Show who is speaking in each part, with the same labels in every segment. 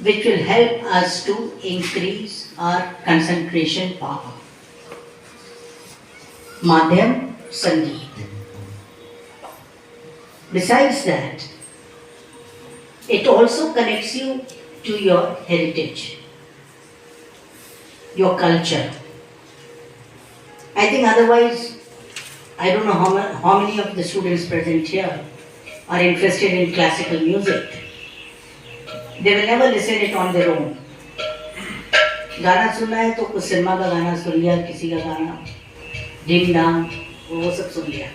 Speaker 1: which will help us to increase our concentration power. Madhyam Sangeet. Besides that, it also connects you to your heritage, your culture. I think otherwise, I don't know how many of the students present here are interested in classical music. They will never listen it on their own. गाना सुनना है तो कुछ cinema का गाना सुन लिया, किसी का गाना, डिम डाम, वो सब सुन लिया.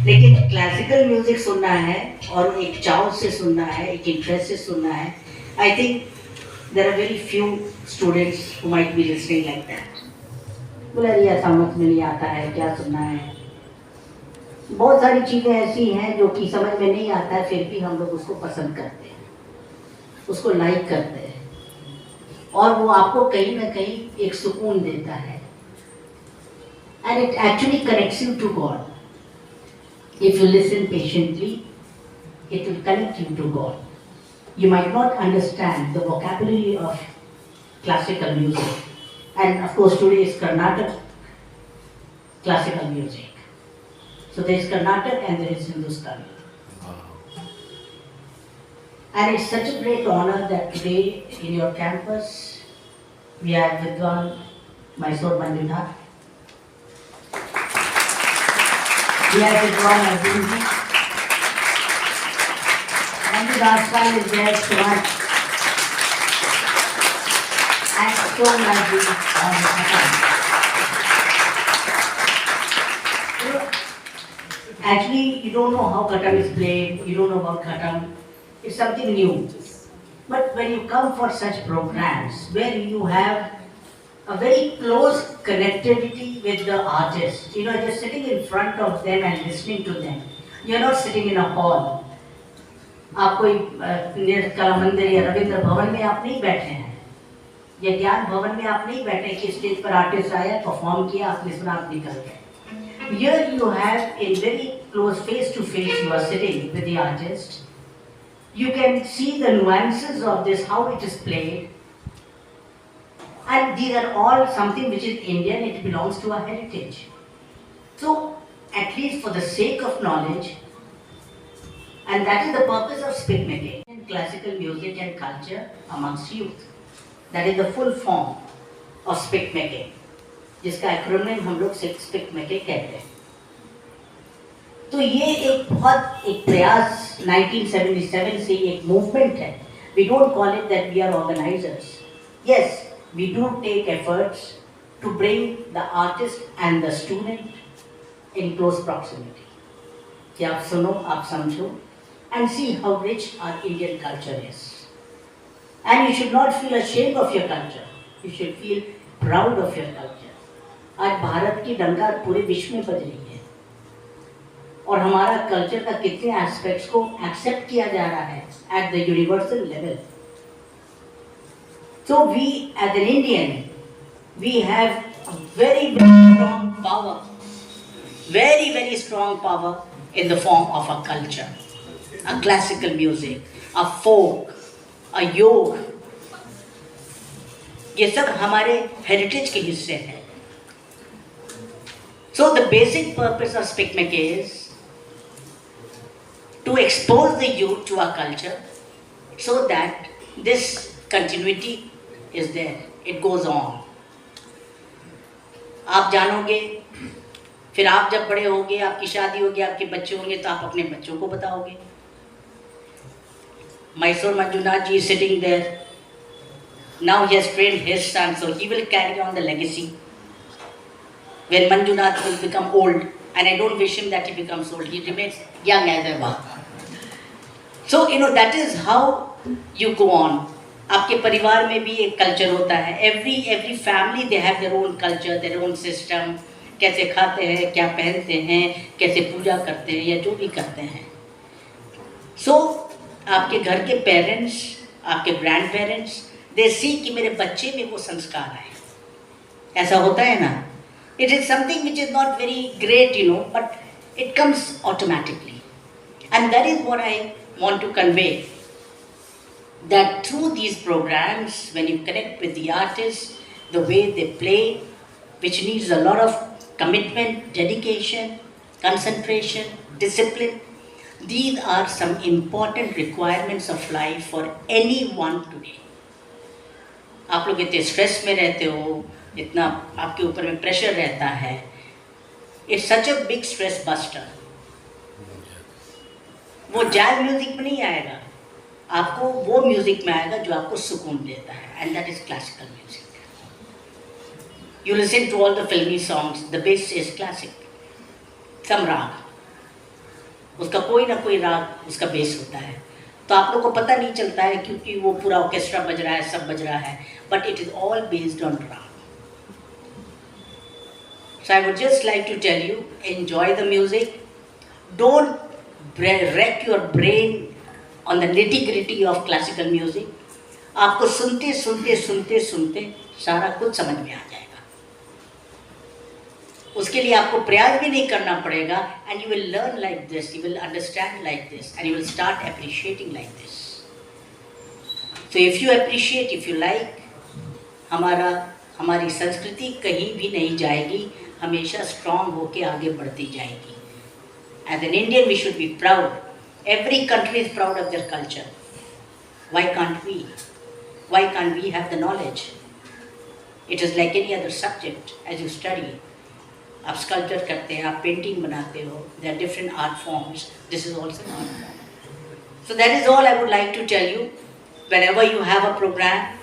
Speaker 1: लेकिन क्लासिकल म्यूजिक सुनना है और एक चाव से सुनना है, एक इंटरेस्ट से सुनना है. I think there are very few students who might be listening like that. बोला ये समझ में नहीं आता है, क्या सुनना है. बहुत सारी चीज़ें ऐसी हैं जो कि समझ में नहीं आता है, फिर भी हम लोग उसको पसंद करते हैं, उसको लाइक करते हैं, और वो आपको कहीं ना कहीं एक सुकून देता है. And it actually connects you to God. If you listen patiently, it will connect you to God. You might not understand the vocabulary of classical music. And of course today is Carnatic classical music. So there is Carnatic and there is Hindustani. And it's such a great honor that today in your campus we have Vidwan, Mysore Manjunath. We have Vidwan Arjun. Manjunath is there, Sumanth. And Somnath on Ghatam. Actually, you don't know how Ghatam is played, you don't know about Ghatam. It's something new. But when you come for such programs where you have a very close connectivity with the artist, you know, you're sitting in front of them and listening to them. You're not sitting in a hall. आप कोई कला मंदिर या रविंद्र भवन में आप नहीं बैठे हैं, या ज्ञान भवन में आप नहीं बैठे कि स्टेज पर आर्टिस्ट आया, परफॉर्म किया, आपने सुना, आप निकल गए. Here you have in very close face to face, you are sitting with the artist. You can see the nuances of this, how it is played. And these are all something which is Indian, it belongs to our heritage. So, at least for the sake of knowledge, and that is the purpose of speak making in classical music and culture amongst youth. That is the full form of speak making, जिसका acronym हम लोग speak making कहते हैं. तो ये एक बहुत एक प्रयास 1977 से एक मूवमेंट है. We don't call it that we are organizers. Yes, we do take efforts to bring the artist and the student in close proximity. कि आप सुनो, आप समझो, and see how rich our Indian culture is. And you should not feel ashamed of your culture. You should feel proud of your culture. आज भारत की डंका पूरे विश्व में बज रही है, और हमारा कल्चर का कितने एस्पेक्ट्स को एक्सेप्ट किया जा रहा है at the universal level. So we, as an Indian, we have a very, very strong power, very, very strong power in the form of a culture, a classical music, a folk, a योग. ये सब हमारे heritage के हिस्से हैं. So the basic purpose of Speak Make is to expose the youth to our culture so that this continuity is there, it goes on. आप जानोगे, फिर आप जब बड़े होगे, आपकी शादी होगी, आपके बच्चे होंगे, तो आप अपने बच्चों को बताओगे. Mysore Manjunath ji is sitting there. Now he has trained his son, so he will carry on the legacy. When Manjunath will become old, and I don't wish him that he becomes old, he remains young as ever. So, you know, that is how you go on. आपके परिवार में भी एक culture होता है. Every family they have their own culture, their own system. कैसे खाते हैं, क्या पहनते हैं, कैसे पूजा करते हैं, या जो भी करते हैं. So, आपके घर के पेरेंट्स, आपके ग्रैंड पेरेंट्स, they see कि मेरे बच्चे में वो संस्कार है. ऐसा होता है ना. It is something which is not very great, you know, but it comes automatically. And that is what I want to convey. that through these programs, when you connect with the artists, the way they play, which needs a lot of commitment, dedication, concentration, discipline, these are some important requirements of life for anyone today. आप लोग इतने stress में रहते हो, इतना आपके ऊपर में प्रेशर रहता है. It's such a big stress buster. वो जैज म्यूजिक में नहीं आएगा, आपको वो म्यूजिक में आएगा जो आपको सुकून देता है, and that is classical music. You listen to all the filmi songs, the base is classic. Some raga, उसका कोई ना कोई राग उसका बेस होता है, तो आप लोग को पता नहीं चलता है क्योंकि वो पूरा ऑर्केस्ट्रा बज रहा है, सब बज रहा है, but it is all based on राग. So I would just like to tell you, enjoy the music. Don't wreck your brain on the nitty-gritty of classical music. आपको सुनते सुनते सुनते सुनते सारा कुछ समझ में आ जाएगा. उसके लिए आपको प्रयास भी नहीं करना पड़ेगा, and you will learn like this, you will understand like this, and you will start appreciating like this. So if you appreciate, if you like, हमारी संस्कृति कहीं भी नहीं जाएगी, हमेशा स्ट्रॉन्ग होके आगे बढ़ती जाएगी. As an Indian, we should be proud. Every country is proud of their culture. Why can't we? Why can't we have the knowledge? It is like any other subject as you study. आप sculpture करते हैं, आप painting बनाते हो, there are different art forms. This is also an art form. So that is all I would like to tell you. Whenever you have a program,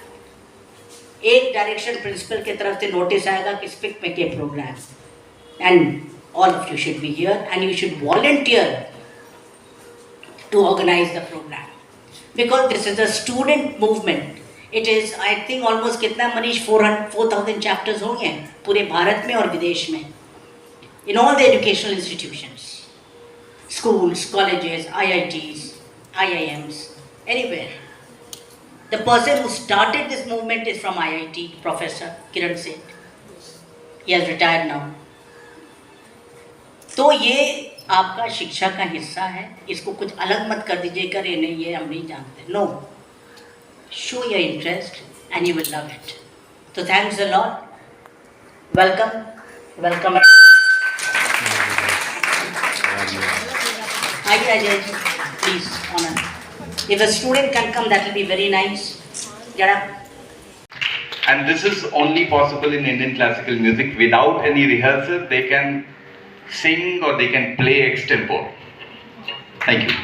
Speaker 1: एक direction principal की तरफ से नोटिस आएगा कि स्पिक में के program, and all of you should be here and you should volunteer to organise the program, because this is a student movement. It is, I think, almost कितना मनीष 4,000 चैप्टर्स होंगे पूरे भारत में और विदेश में, in all the educational institutions, schools, colleges, IITs, IIMs, anywhere. The person who started this movement is from IIT, Professor Kiran Singh. He has retired now. तो ये आपका शिक्षा का हिस्सा है, इसको कुछ अलग मत कर दीजिएगा, ये नहीं, ये हम नहीं जानते. No. Show your interest and you will love it. So thanks a lot. Welcome. Welcome. Ajay, please, honor. If a student can come, that will be very nice. Get up.
Speaker 2: And this is only possible in Indian classical music. Without any rehearsal, they can sing or they can play extempore. Thank you.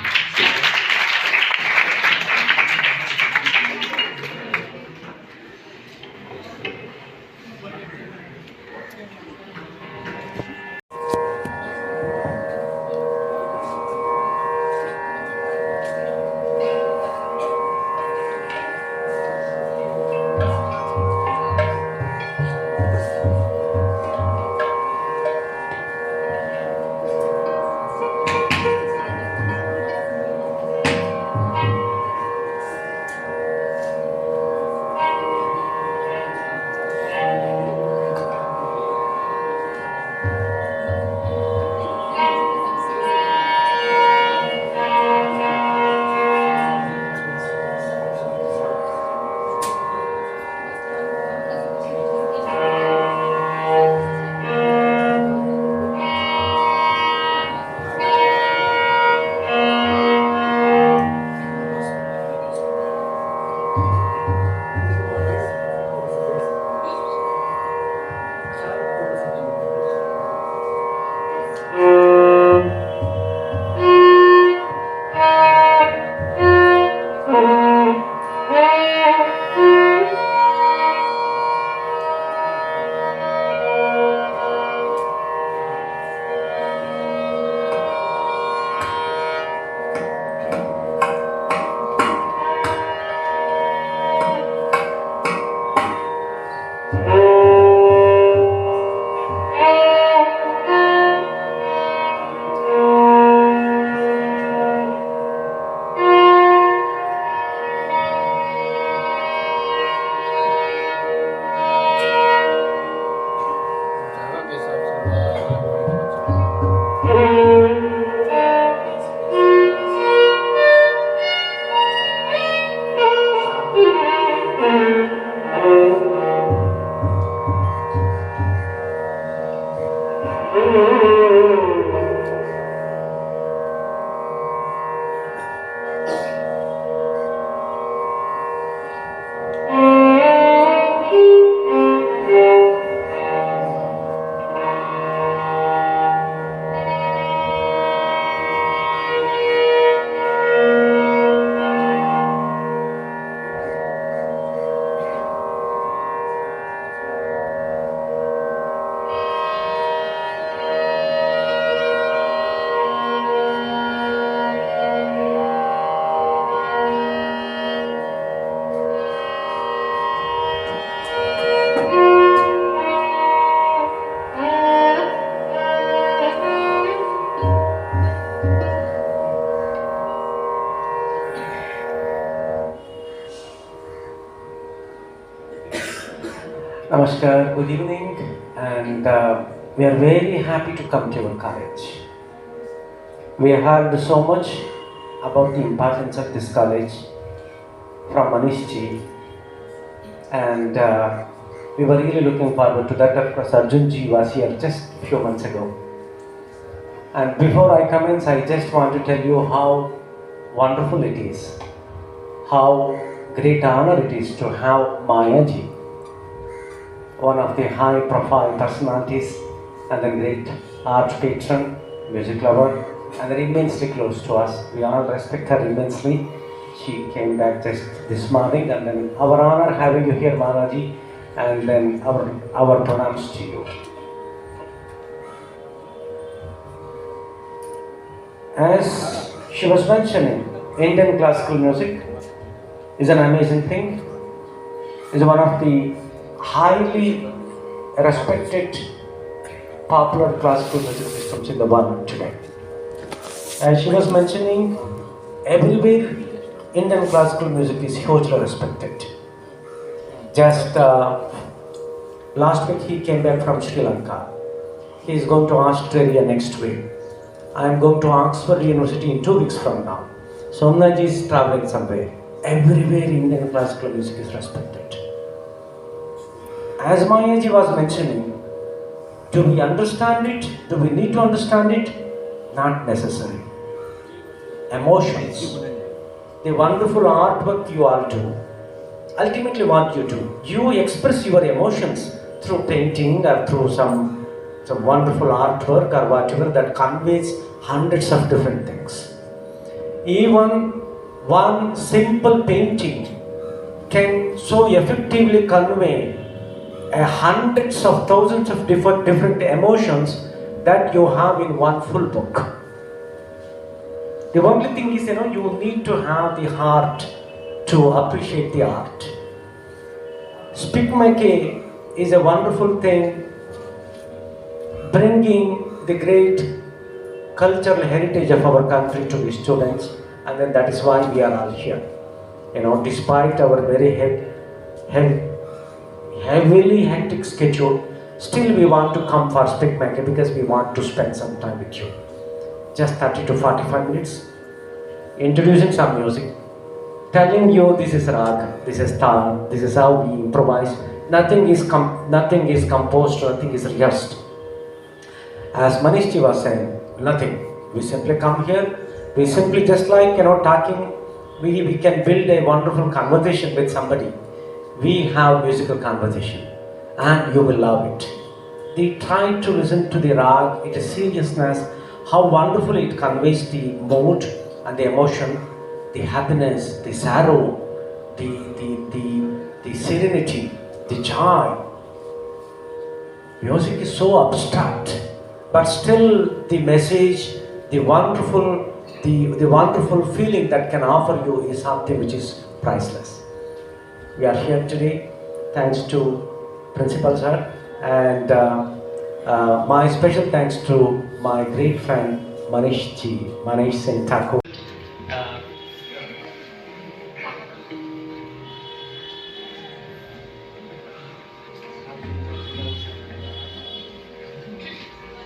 Speaker 3: Namaskar, good evening, and we are very happy to come to your college. We heard so much about the importance of this college from Manish ji, and we were really looking forward to that. Of course, Arjun ji was here just a few months ago. And before I commence, I just want to tell you how wonderful it is, how great honor it is to have Maya ji, one of the high-profile personalities and a great art patron, music lover, and they're immensely close to us. We all respect her immensely. She came back just this morning, and then our honor having you here, Manaji, and then our pronouns to you. As she was mentioning, Indian classical music is an amazing thing. It's one of the highly respected popular classical music systems in the world today. As she was mentioning, everywhere Indian classical music is hugely respected. Just last week he came back from Sri Lanka. He is going to Australia next week. I am going to Oxford University in 2 weeks from now. Somnath is traveling somewhere. Everywhere Indian classical music is respected. As Mayaji was mentioning, do we understand it? Do we need to understand it? Not necessary. Emotions, the wonderful artwork you all do, ultimately what you do, you express your emotions through painting or through some wonderful artwork or whatever that conveys hundreds of different things. Even one simple painting can so effectively convey hundreds of thousands of different emotions that you have in one full book. The only thing is, you need to have the heart to appreciate the art. Speakmaking is a wonderful thing, bringing the great cultural heritage of our country to the students, and then that is why we are all here. Despite our very heavily hectic schedule, still we want to come for Speakmaking because we want to spend some time with you. Just 30 to 45 minutes, introducing some music, telling you this is rag, this is tal, this is how we improvise. Nothing is composed, nothing is rehearsed. As Manish ji was saying, nothing. We simply come here, we simply just like talking, we can build a wonderful conversation with somebody. We have musical conversation and you will love it. Try to listen to the rag, its seriousness, how wonderfully it conveys the mood and the emotion, the happiness, the sorrow, the serenity, the joy. Music is so abstract, but still the message, the wonderful feeling that can offer you is something which is priceless. We are here today thanks to Principal Sir, and my special thanks to my great friend Manish Singh Thakur.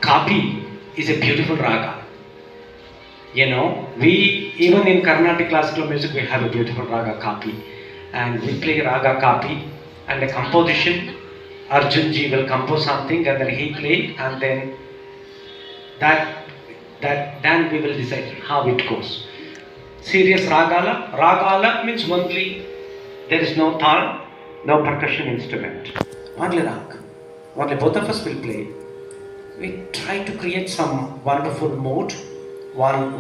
Speaker 3: Kapi is a beautiful raga. We even in Carnatic classical music we have a beautiful raga Kapi, and we play raga Kapi, and the composition Arjun ji will compose something and then he play, and then That then we will decide how it goes. Serious ragala. Ragala means only there is no tal, no percussion instrument. Only rag. Only both of us will play. We try to create some wonderful mood, one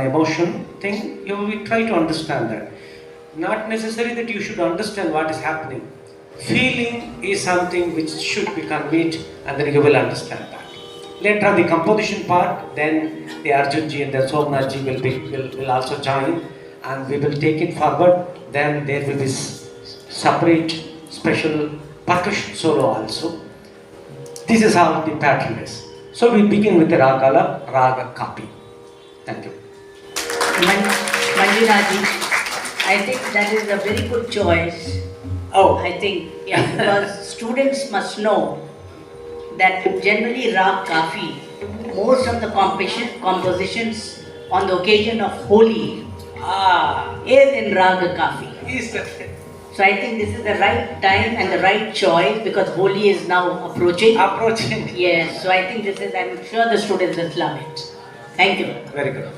Speaker 3: emotion thing. We try to understand that. Not necessary that you should understand what is happening. Feeling is something which should be conveyed, and then you will understand that. Later on the composition part, then the Arjun ji and the Somnath ji will also join, and we will take it forward. Then there will be separate special percussion solo also. This is how the pattern is. So we begin with the Ragala, Raga Kapi. Thank you.
Speaker 1: Manjunath ji, I think that is a very good choice.
Speaker 3: Oh.
Speaker 1: I think, yeah, because students must know that generally Rag Kafi, most of the compositions on the occasion of Holi is in Rag Kafi. So I think this is the right time and the right choice because Holi is now approaching. Yes, so I think this is, I'm sure the students will love it. Thank you.
Speaker 3: Very good.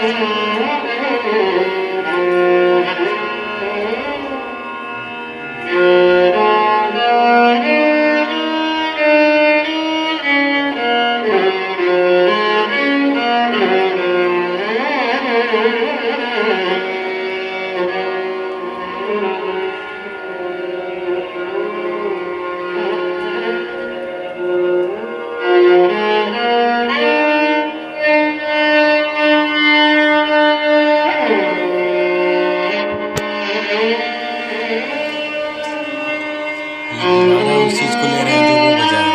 Speaker 4: Radha उस चीज को ले रहे हैं जो वो बजाए।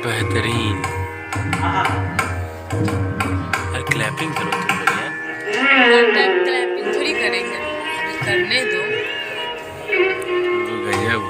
Speaker 4: बेहतरीन। अरे क्लैपिंग करो तुम लोग यार।
Speaker 5: हर टाइम क्लैपिंग थोड़ी करेंगे, अभी करने दो।
Speaker 4: गजब।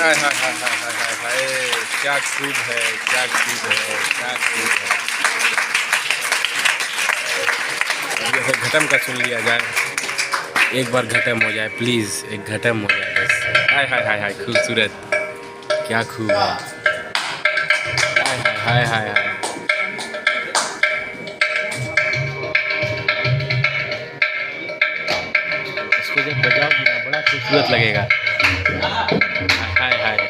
Speaker 4: हाय हाय हाय हाय हाय हाय हाय, क्या खूब है, क्या खूब है, क्या खूब है। अब जैसे घटम का सुन लिया जाए, एक बार घटम हो जाए प्लीज़, एक घटम हो जाए बस। हाय हाय हाय हाय, खूबसूरत, क्या खूब है। हाय हाय हाय हाय। इसको जब बजाओगी ना बड़ा खूबसूरत लगेगा। हाय हाय हाय।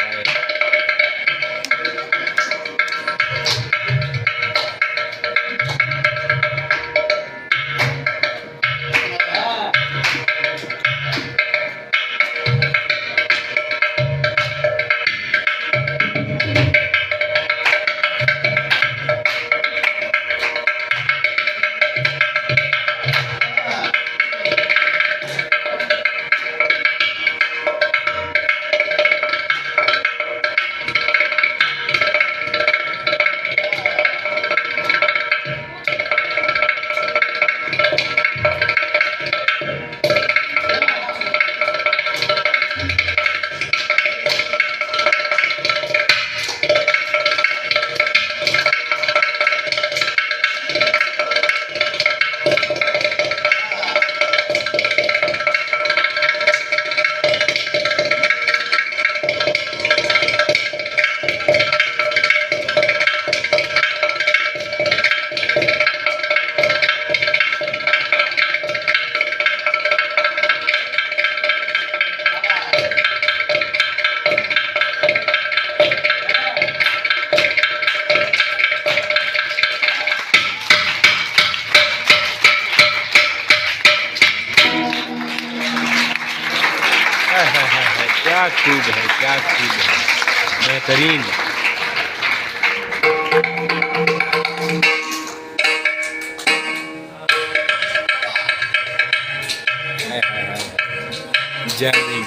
Speaker 4: खूब है, क्या खूब है, बेहतरीन। Jamming.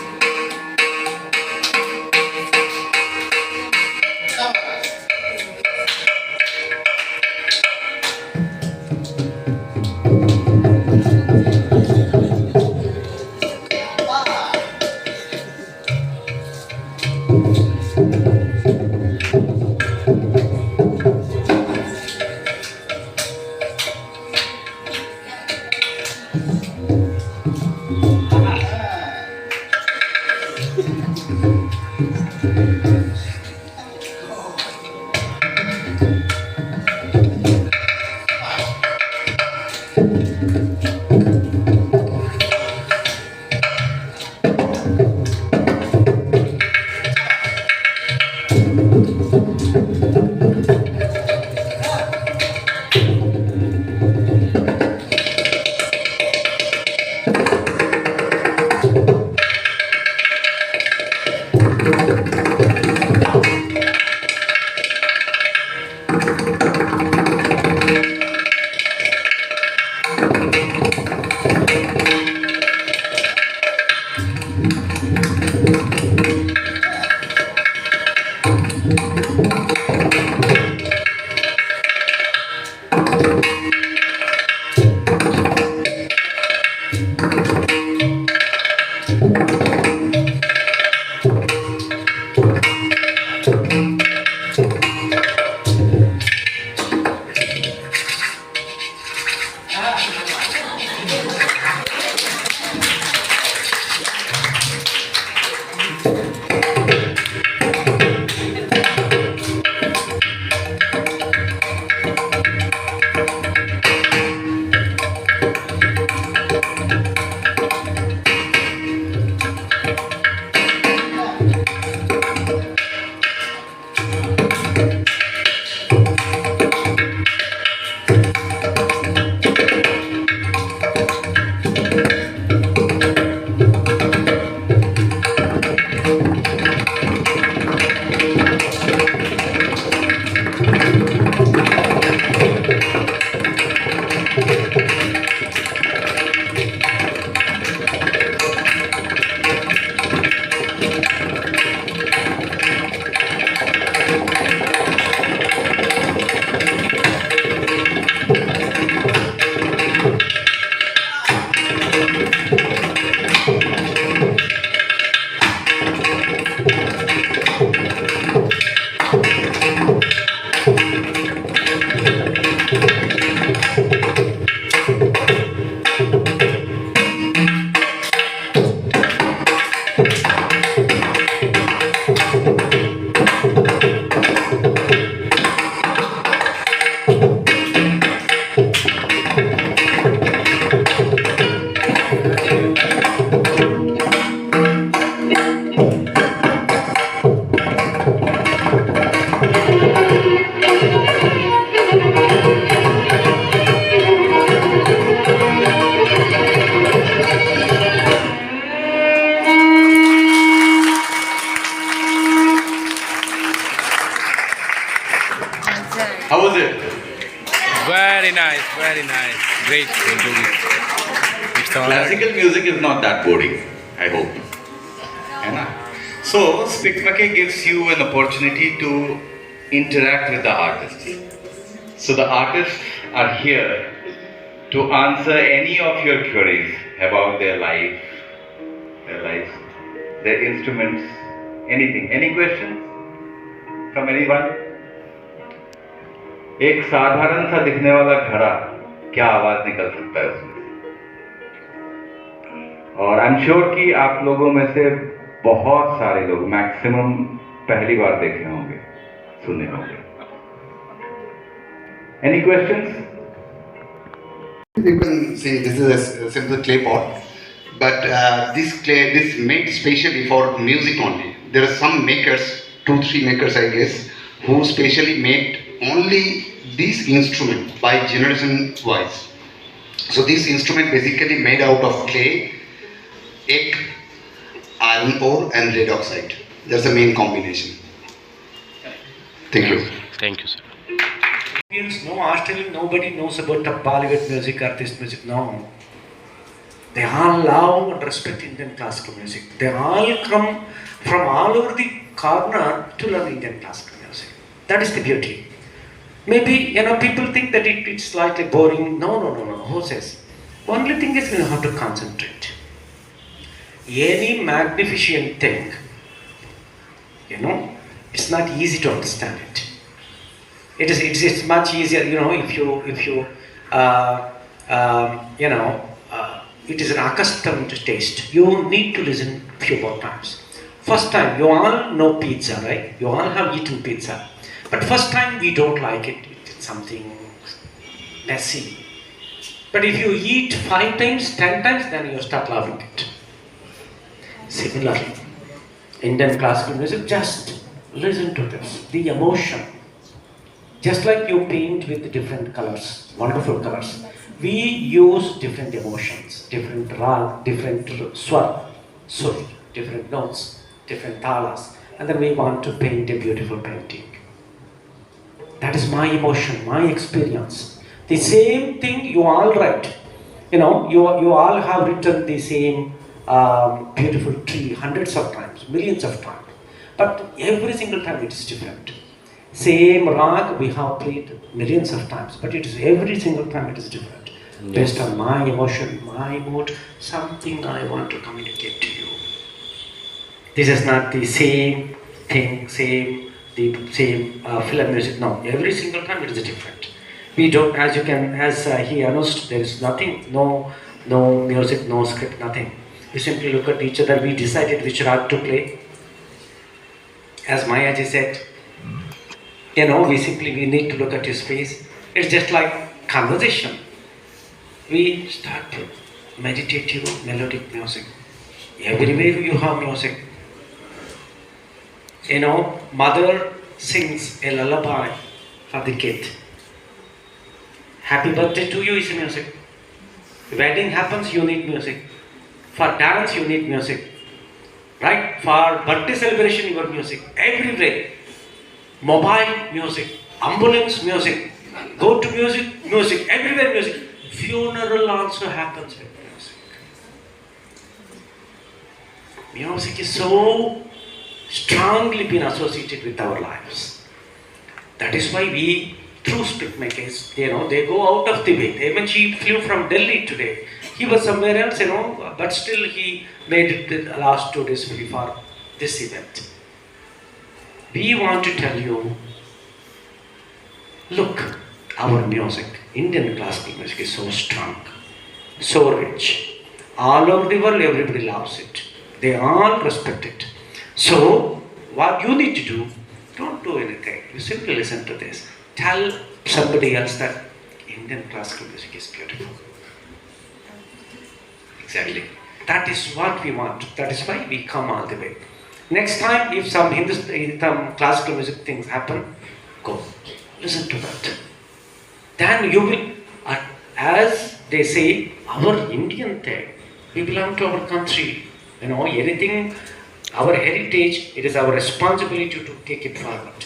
Speaker 2: How was it?
Speaker 4: Very nice, very nice. Great. It's all
Speaker 2: Classical music is not that boring, I hope. है ना? So, Spikmake gives you an opportunity to interact with the artists. So the artists are here to answer any of your queries about their life, their instruments, anything. Any questions from anyone? एक साधारण सा दिखने वाला घड़ा क्या आवाज निकल सकता है उसमें? और आई एम श्योर कि आप लोगों में से बहुत सारे लोग मैक्सिमम पहली बार देखे होंगे, सुने होंगे. Any questions?
Speaker 6: You can say this is a simple clay pot, but this clay is made specially for music only. There are some makers, 2-3 makers I guess, who specially made only this instrument by generation wise. So this instrument basically made out of clay, egg iron ore and lead oxide. That's the main combination. Thank you.
Speaker 4: Thank you, sir.
Speaker 3: No Australian, nobody knows about the Bollywood music or this music. No. They all love and respect Indian classical music. They all come from all over the corner to learn Indian classical music. That is the beauty. Maybe, people think that it's slightly boring. No. Who says? Only thing is you have to concentrate. Any magnificent thing, it's not easy to understand it. It's much easier, if you it is an accustomed taste. You need to listen few more times. First time, you all know pizza, right? You all have eaten pizza. But first time we don't like it. It's something messy. But if you eat 5 times, 10 times, then you start loving it. Similarly, Indian classical music, just listen to this, the emotion. Just like you paint with different colors, wonderful colors, we use different emotions, different rag, different swar, different notes, different talas, and then we want to paint a beautiful painting. That is my emotion, my experience. The same thing you all write. You all have written the same beautiful tree hundreds of times, millions of times. But every single time it is different. Same rag we have played millions of times, but it is every single time it is different. Yes. Based on my emotion, my mood, something I want to communicate to you. This is not the same thing, same film music. No, every single time it is different. We don't, as he announced, there is nothing, no music, no script, nothing. We simply look at each other. We decided which rag to play. As Mayaji said, we need to look at his face. It's just like conversation. We start to meditative, melodic music. Everywhere you have music. Mother sings a lullaby for the kid. Happy birthday to you is music. Wedding happens, you need music. For dance, you need music. Right? For birthday celebration, you need music. Everywhere. Mobile music, ambulance music, go to music, everywhere music. Funeral also happens with music. Music is so strongly been associated with our lives. That is why we, through Spitmakers, they go out of the way. Even she flew from Delhi today. He was somewhere else, but still he made it the last 2 days before this event. We want to tell you, look, our music, Indian classical music is so strong, so rich. All over the world, everybody loves it. They all respect it. So, what you need to do, don't do anything. You simply listen to this. Tell somebody else that Indian classical music is beautiful. Exactly. That is what we want. That is why we come all the way. Next time, if some classical music things happen, go. Listen to that. Then you will, as they say, our Indian thing, we belong to our country. Anything, our heritage, it is our responsibility to take it forward.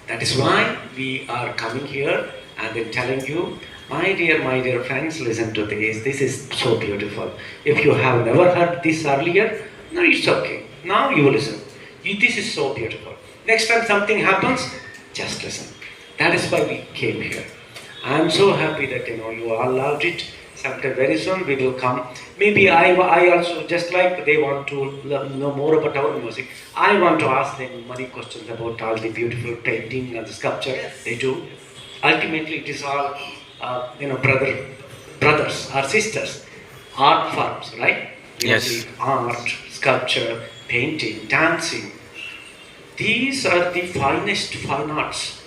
Speaker 3: That is why we are coming here and then telling you, my dear friends, listen to this. This is so beautiful. If you have never heard this earlier, no, it's okay. Now you listen. This is so beautiful. Next time something happens, just listen. That is why we came here. I am so happy that you all loved it. Sometime very soon we will come. Maybe I also, just like they want to know more about our music, I want to ask them many questions about all the beautiful painting and the sculpture they do. Ultimately, it is all brothers or sisters, art forms, right?
Speaker 4: Yes.
Speaker 3: Art, sculpture, painting, dancing. These are the finest fine arts.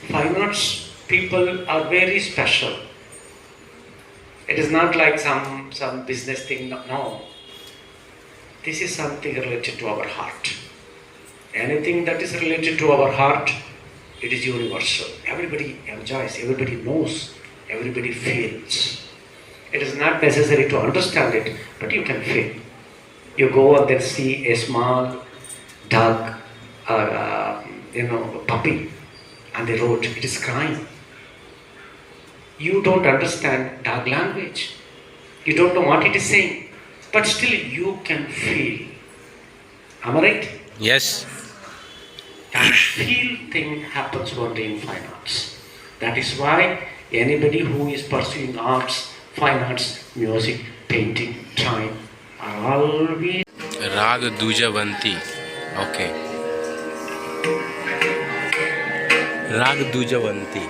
Speaker 3: Fine arts people are very special. It is not like some business thing, no. This is something related to our heart. Anything that is related to our heart, it is universal. Everybody enjoys, everybody knows, everybody feels. It is not necessary to understand it, but you can feel. You go and then see a small dog or puppy on the road. It is crying. You don't understand dog language. You don't know what it is saying, but still you can feel. Am I right?
Speaker 4: Yes.
Speaker 3: That feel thing happens only in fine arts. That is why anybody who is pursuing arts, fine arts, music, painting, drawing are always.
Speaker 4: राग दूजवंती. Okay. राग दूजवंती.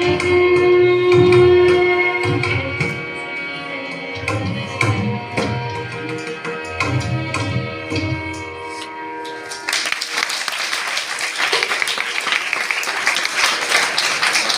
Speaker 7: Thank you.